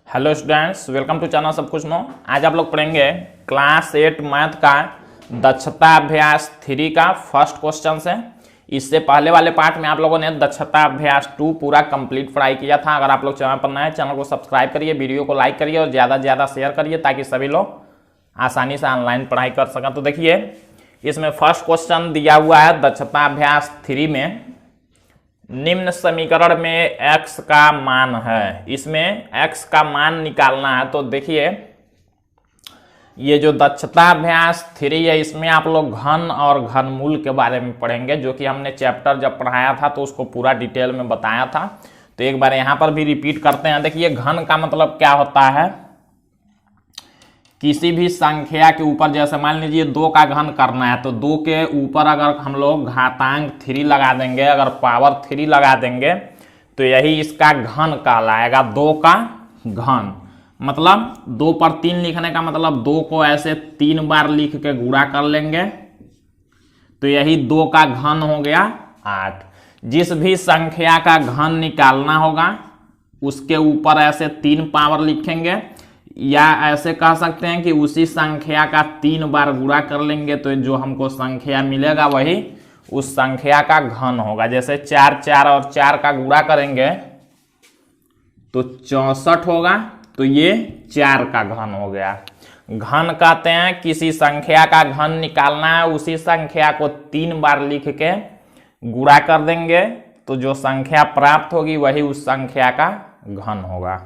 Hello students, welcome to channel सब कुछ no. आज आप लोग पढ़ेंगे क्लास 8 मैथ का दक्षता अभ्यास 3 का फर्स्ट क्वेश्चन से। इससे पहले वाले पार्ट में आप लोगों ने दक्षता अभ्यास 2 पूरा कंप्लीट पढ़ाई किया था। अगर आप लोग चैनल पर नए हैं, चैनल को सब्सक्राइब करिए, वीडियो को लाइक करिए और ज़्यादा से ज़्यादा शेयर करिए ताकि सभी लोग आसानी से ऑनलाइन पढ़ाई कर सकें। तो देखिए, इसमें फर्स्ट क्वेश्चन दिया हुआ है दक्षता अभ्यास 3 में, निम्न समीकरण में x का मान है। इसमें x का मान निकालना है। तो देखिए, ये जो दक्षता अभ्यास 3 है, इसमें आप लोग घन और घनमूल के बारे में पढ़ेंगे, जो कि हमने चैप्टर जब पढ़ाया था तो उसको पूरा डिटेल में बताया था। तो एक बार यहाँ पर भी रिपीट करते हैं। देखिए, घन का मतलब क्या होता है, किसी भी संख्या के ऊपर, जैसे मान लीजिए 2 का घन करना है तो 2 के ऊपर अगर हम लोग घातांक 3 लगा देंगे, अगर पावर 3 लगा देंगे तो यही इसका घन कहलाएगा। 2 का घन मतलब 2 पर 3 लिखने का मतलब 2 को ऐसे 3 बार लिख के गुणा कर लेंगे तो यही 2 का घन हो गया 8। जिस भी संख्या का घन निकालना होगा उसके ऊपर ऐसे 3 पावर लिखेंगे, या ऐसे कह सकते हैं कि उसी संख्या का 3 बार गुणा कर लेंगे तो जो हमको संख्या मिलेगा वही उस संख्या का घन होगा। जैसे 4 4 और 4 का गुणा करेंगे तो 64 होगा, तो ये 4 का घन हो गया। घन कहते हैं किसी संख्या का घन निकालना है, उसी संख्या को 3 बार लिख के गुणा कर देंगे तो जो संख्या प्राप्त होगी वही उस संख्या का घन होगा।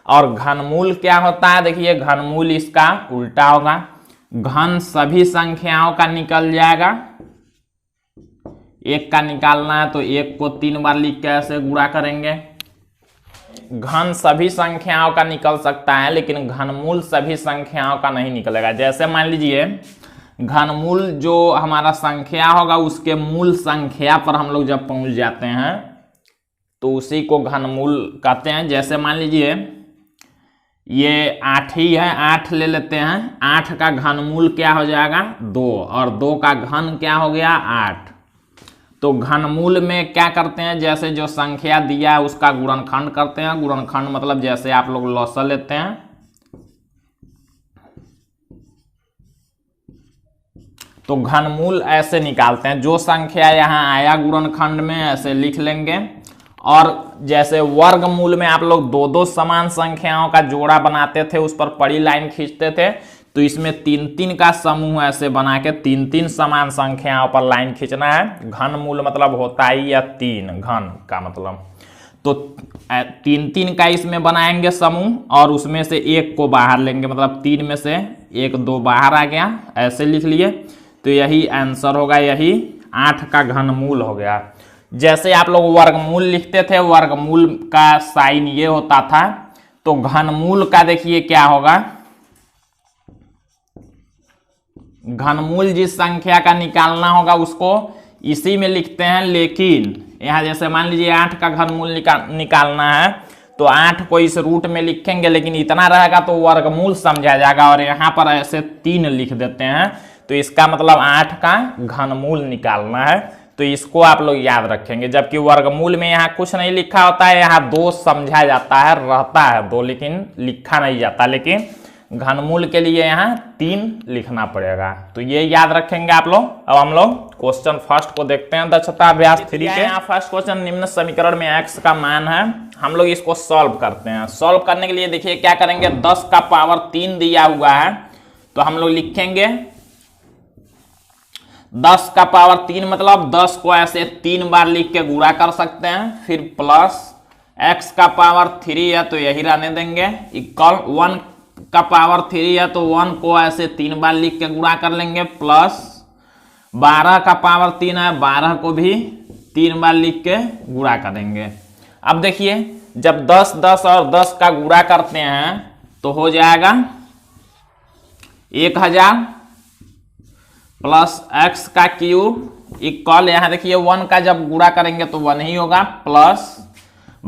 और घनमूल क्या होता है, देखिए घनमूल इसका उल्टा होगा। घन सभी संख्याओं का निकल जाएगा, 1 का निकालना है तो 1 को 3 बार लिख के ऐसे गुणा करेंगे। घन सभी संख्याओं का निकल सकता है लेकिन घनमूल सभी संख्याओं का नहीं निकलेगा। जैसे मान लीजिए घनमूल जो हमारा संख्या होगा उसके मूल संख्या पर हम लोग जब पहुंच जाते हैं तो उसी को घनमूल कहते हैं। जैसे मान लीजिए ये 8 ही है, 8 ले लेते हैं, 8 का घनमूल क्या हो जाएगा 2, और 2 का घन क्या हो गया 8। तो घनमूल में क्या करते हैं, जैसे जो संख्या दिया है उसका गुणनखंड करते हैं। गुणनखंड मतलब जैसे आप लोग लॉसा लेते हैं तो घनमूल ऐसे निकालते हैं। जो संख्या यहाँ आया गुणनखंड में ऐसे लिख लेंगे। और जैसे वर्गमूल में आप लोग 2 समान संख्याओं का जोड़ा बनाते थे, उस पर बड़ी लाइन खींचते थे, तो इसमें 3 का समूह ऐसे बना के 3 समान संख्याओं पर लाइन खींचना है। घनमूल मतलब होता ही या 3, घन का मतलब। तो 3 का इसमें बनाएंगे समूह और उसमें से 1 को बाहर लेंगे, मतलब 3 में से 1 2 बाहर आ गया, ऐसे लिख लिए तो यही आंसर होगा, यही 8 का घनमूल हो गया। जैसे आप लोग वर्गमूल लिखते थे, वर्गमूल का साइन ये होता था, तो घनमूल का देखिए क्या होगा, घनमूल जिस संख्या का निकालना होगा उसको इसी में लिखते हैं। लेकिन यहाँ जैसे मान लीजिए 8 का घनमूल निकालना है तो 8 को इस रूट में लिखेंगे, लेकिन इतना रहेगा तो वर्गमूल समझा जाएगा, और यहाँ पर ऐसे 3 लिख देते हैं तो इसका मतलब 8 का घनमूल निकालना है। तो इसको आप लोग याद रखेंगे। जबकि वर्गमूल में यहाँ कुछ नहीं लिखा होता है, यहाँ 2 समझा जाता है, रहता है 2 लेकिन लिखा नहीं जाता। लेकिन घनमूल के लिए यहाँ 3 लिखना पड़ेगा, तो ये याद रखेंगे आप लोग। अब हम लोग क्वेश्चन फर्स्ट को देखते हैं दक्षता अभ्यास 3 के। यहाँ फर्स्ट क्वेश्चन, निम्न समीकरण में x का मान है। हम लोग इसको सॉल्व करते हैं। सॉल्व करने के लिए देखिए क्या करेंगे, 10 का पावर 3 दिया हुआ है तो हम लोग लिखेंगे 10 का पावर 3 मतलब 10 को ऐसे 3 बार लिख के गुणा कर सकते हैं। फिर प्लस x का पावर 3 है तो यही रहने देंगे, इक्वल 1 का पावर 3 है तो 1 को ऐसे 3 बार लिख के गुणा कर लेंगे, प्लस 12 का पावर 3 है, 12 को भी 3 बार लिख के गुणा करेंगे। अब देखिए, जब 10 10 और 10 का गुणा करते हैं तो हो जाएगा 1000 प्लस x का क्यूब इक्वल, यहाँ देखिए 1 का जब गुणा करेंगे तो 1 ही होगा, प्लस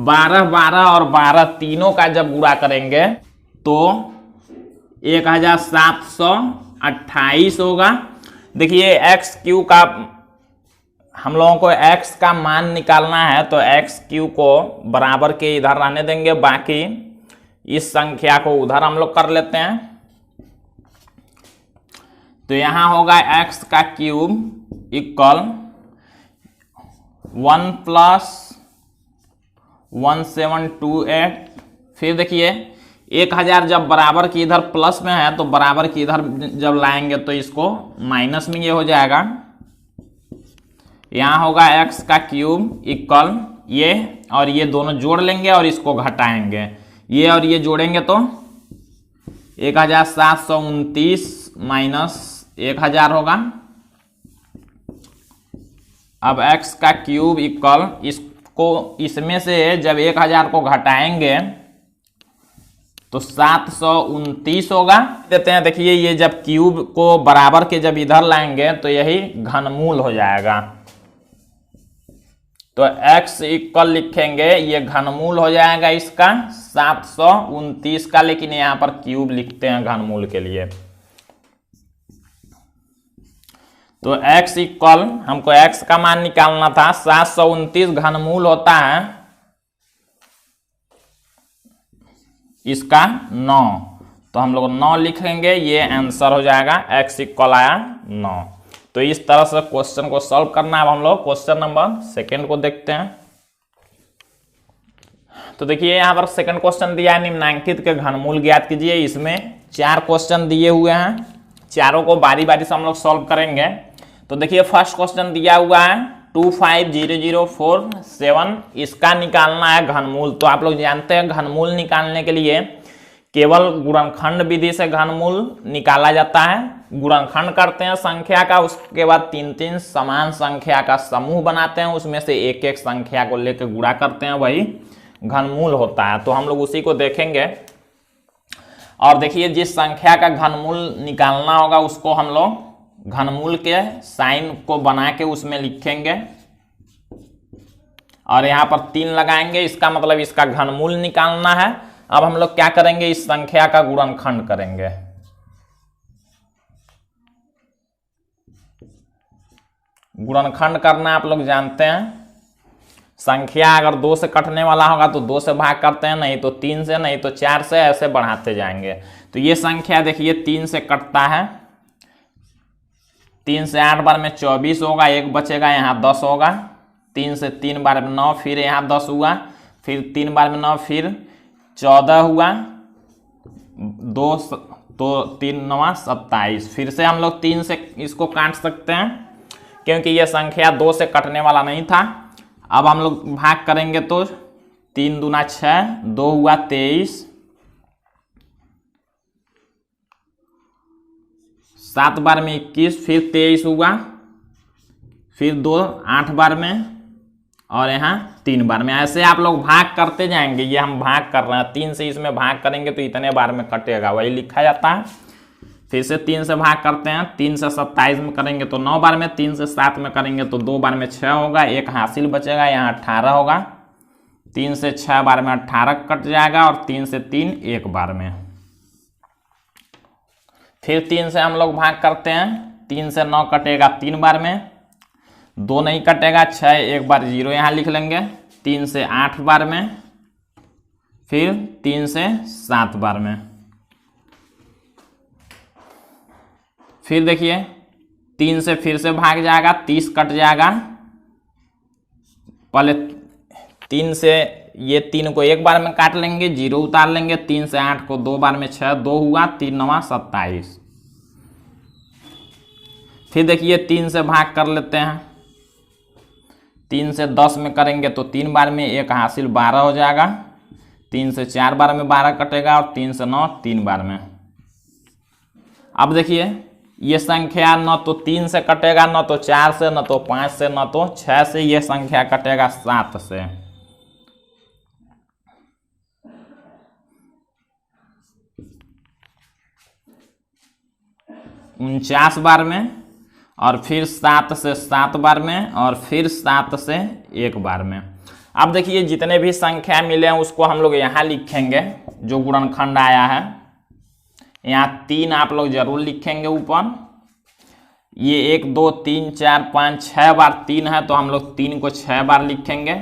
12 12 और 12 तीनों का जब गुणा करेंगे तो 1728 होगा। देखिए x क्यू का हम लोगों को x का मान निकालना है तो x क्यू को बराबर के इधर रहने देंगे, बाकी इस संख्या को उधर हम लोग कर लेते हैं। तो यहां होगा x का क्यूब इक्वल 1 + 1728। फिर देखिए 1000 जब बराबर की इधर प्लस में है तो बराबर की इधर जब लाएंगे तो इसको माइनस में ये हो जाएगा। यहां होगा x का क्यूब इक्वल ये और ये दोनों जोड़ लेंगे और इसको घटाएंगे, ये और ये जोड़ेंगे तो 1729 माइनस 1000 होगा। अब x का क्यूब इक्वल इसको इसमें से जब 1000 को घटाएंगे तो 729 होगा। देते हैं, देखिए ये जब क्यूब को बराबर के जब इधर लाएंगे तो यही घनमूल हो जाएगा। तो x इक्वल लिखेंगे, ये घनमूल हो जाएगा इसका 729 का, लेकिन यहां पर क्यूब लिखते हैं घनमूल के लिए। तो x इक्वल हमको x का मान निकालना था, 729 घनमूल होता है इसका 9, तो हम लोग 9 लिखेंगे, ये आंसर हो जाएगा। x इक्वल आया 9। तो इस तरह से क्वेश्चन को सॉल्व करना है। अब हम लोग क्वेश्चन नंबर 2 को देखते हैं। तो देखिए यहां पर सेकंड क्वेश्चन दिया है, निम्नांकित के घनमूल ज्ञात कीजिए। इसमें 4 क्वेश्चन दिए हुए हैं, चारों को बारी बारी से हम लोग सॉल्व करेंगे। तो देखिए फर्स्ट क्वेश्चन दिया हुआ है 250047, इसका निकालना है घनमूल। तो आप लोग जानते हैं घनमूल निकालने के लिए केवल गुणनखंड विधि से घनमूल निकाला जाता है। गुणनखंड करते हैं संख्या का, उसके बाद 3-3 समान संख्या का समूह बनाते हैं, उसमें से एक एक संख्या को लेकर गुणा करते हैं, वही घनमूल होता है। तो हम लोग उसी को देखेंगे। और देखिए जिस संख्या का घनमूल निकालना होगा उसको हम लोग घनमूल के साइन को बना के उसमें लिखेंगे और यहां पर 3 लगाएंगे, इसका मतलब इसका घनमूल निकालना है। अब हम लोग क्या करेंगे, इस संख्या का गुणनखंड करेंगे। गुणनखंड करना आप लोग जानते हैं, संख्या अगर 2 से कटने वाला होगा तो 2 से भाग करते हैं, नहीं तो 3 से, नहीं तो 4 से, ऐसे बढ़ाते जाएंगे। तो ये संख्या देखिए 3 से कटता है, 3 से 8 बार में 24 होगा, 1 बचेगा, यहाँ 10 होगा। 3 से 3 बार में 9, फिर यहाँ 10 हुआ, फिर 3 बार में 9, फिर 14 हुआ, 2 तो 3 9 27। फिर से हम लोग 3 से इसको काट सकते हैं क्योंकि यह संख्या 2 से कटने वाला नहीं था। अब हम लोग भाग करेंगे तो 3 दूना 6, 2 हुआ 23, 7 बार में 21, फिर 23 हुआ, फिर 2 8 बार में और यहाँ 3 बार में। ऐसे आप लोग भाग करते जाएंगे, ये हम भाग कर रहे हैं, 3 से इसमें भाग करेंगे तो इतने बार में कटेगा, वही लिखा जाता है। फिर से 3 से भाग करते हैं, 3 से 27 में करेंगे तो 9 बार में, 3 से 7 में करेंगे तो 2 बार में 6 होगा, 1 हासिल बचेगा, यहाँ 18 होगा। 3 से 6 बार में 18 कट जाएगा और 3 से 3 1 बार में। फिर 3 से हम लोग भाग करते हैं, 3 से 9 कटेगा 3 बार में, 2 नहीं कटेगा, 6 1 बार 0 यहाँ लिख लेंगे। 3 से 8 बार में, फिर 3 से 7 बार में। फिर देखिए 3 से फिर से भाग जाएगा, 30 कट जाएगा। पहले 3 से ये 3 को 1 बार में काट लेंगे, 0 उतार लेंगे। 3 से 8 को 2 बार में 6, 2 हुआ, 3 9 27। फिर देखिए 3 से भाग कर लेते हैं, 3 से 10 में करेंगे तो 3 बार में 1 हासिल 12 हो जाएगा। 3 से 4 बार में 12 कटेगा और 3 से 9 3 बार में। अब देखिए ये संख्या न तो 3 से कटेगा, न तो 4 से, न तो 5 से, न तो 6 से, ये संख्या कटेगा 7 से। उनचास बार में और फिर 7 से 7 बार में और फिर 7 से 1 बार में। अब देखिए जितने भी संख्या मिले हैं उसको हम लोग यहाँ लिखेंगे, जो गुणनखंड आया है। यहाँ 3 आप लोग जरूर लिखेंगे ऊपर। ये 1 2 3 4 5 6 बार 3 है तो हम लोग 3 को 6 बार लिखेंगे।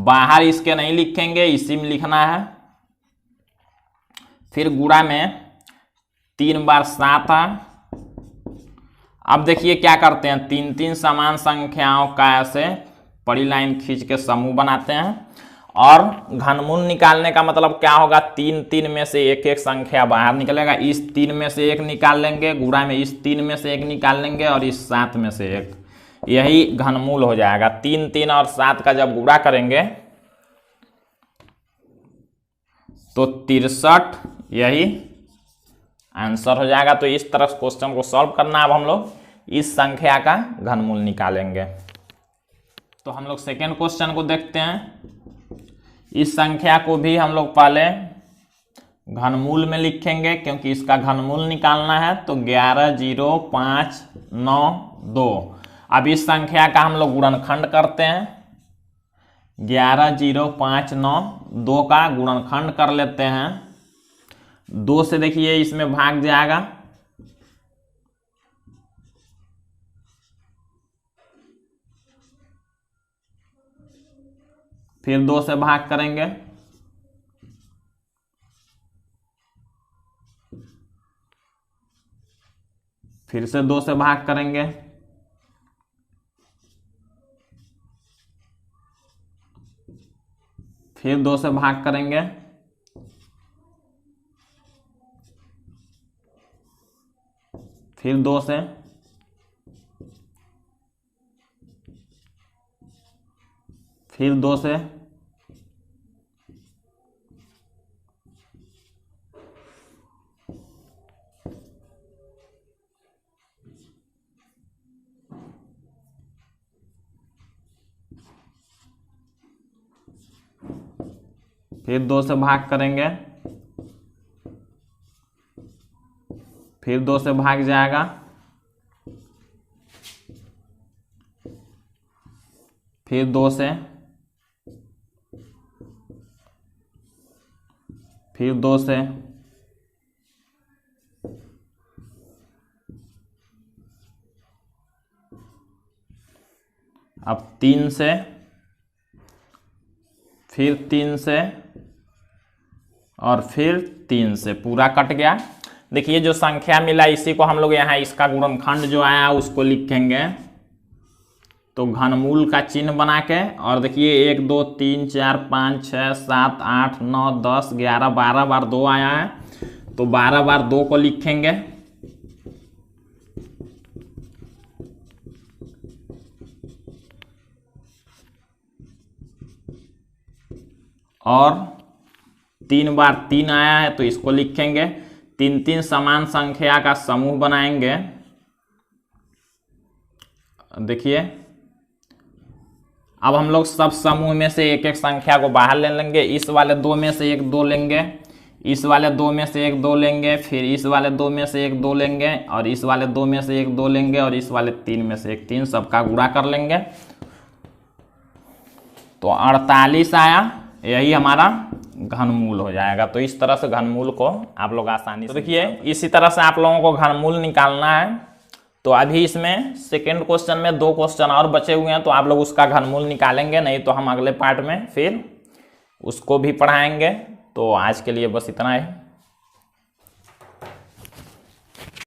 बाहर इसके नहीं लिखेंगे, इसी में लिखना है। फिर गुणा में 3 बार 7 है। अब देखिए क्या करते हैं, 3 समान संख्याओं का ऐसे बड़ी लाइन खींच के समूह बनाते हैं और घनमूल निकालने का मतलब क्या होगा, 3 में से एक एक संख्या बाहर निकलेगा। इस 3 में से एक निकाल लेंगे, गुणा में इस 3 में से एक निकाल लेंगे और इस 7 में से एक, यही घनमूल हो जाएगा। 3 और 7 का जब गुणा करेंगे तो 63, यही आंसर हो जाएगा। तो इस तरह क्वेश्चन को सॉल्व करना। अब हम लोग इस संख्या का घनमूल निकालेंगे। तो हम लोग सेकेंड क्वेश्चन को देखते हैं। इस संख्या को भी हम लोग पहले घनमूल में लिखेंगे क्योंकि इसका घनमूल निकालना है। तो 11,0,5,9,2। अब इस संख्या का हम लोग गुणनखंड करते हैं। 11,0,5,9,2 का गुणनखंड कर लेते हैं। 2 से देखिए इसमें भाग जाएगा, फिर 2 से भाग करेंगे, फिर से 2 से भाग करेंगे, फिर 2 से भाग करेंगे, फिर 2 से, फिर 2 से, फिर 2 से भाग करेंगे, फिर 2 से भाग जाएगा, फिर 2 से, फिर 2 से, अब 3 से, फिर 3 से और फिर 3 से, पूरा कट गया। देखिए जो संख्या मिला इसी को हम लोग यहाँ इसका गुणनखंड जो आया उसको लिखेंगे। तो घनमूल का चिन्ह बना के, और देखिए 1 2 3 4 5 6 7 8 9 10 11 12 बार 2 आया है, तो 12 बार 2 को लिखेंगे। और 3 बार 3 आया है तो इसको लिखेंगे। 3 समान संख्या का समूह बनाएंगे। देखिए अब हम लोग सब समूह में से एक एक संख्या को बाहर ले लेंगे। इस वाले 2 में से एक 2 लेंगे, इस वाले 2 में से एक 2 लेंगे, फिर इस वाले 2 में से एक 2 लेंगे, और इस वाले 2 में से एक 2 लेंगे, और इस वाले 3 में से एक 3, सबका गुणा कर लेंगे। तो 48 आया, यही हमारा घनमूल हो जाएगा। तो इस तरह से घनमूल को आप लोग आसानी से, तो देखिए इसी तरह से आप लोगों को घनमूल निकालना है। तो अभी इसमें सेकेंड क्वेश्चन में 2 क्वेश्चन और बचे हुए हैं, तो आप लोग उसका घनमूल निकालेंगे, नहीं तो हम अगले पार्ट में फिर उसको भी पढ़ाएंगे। तो आज के लिए बस इतना है।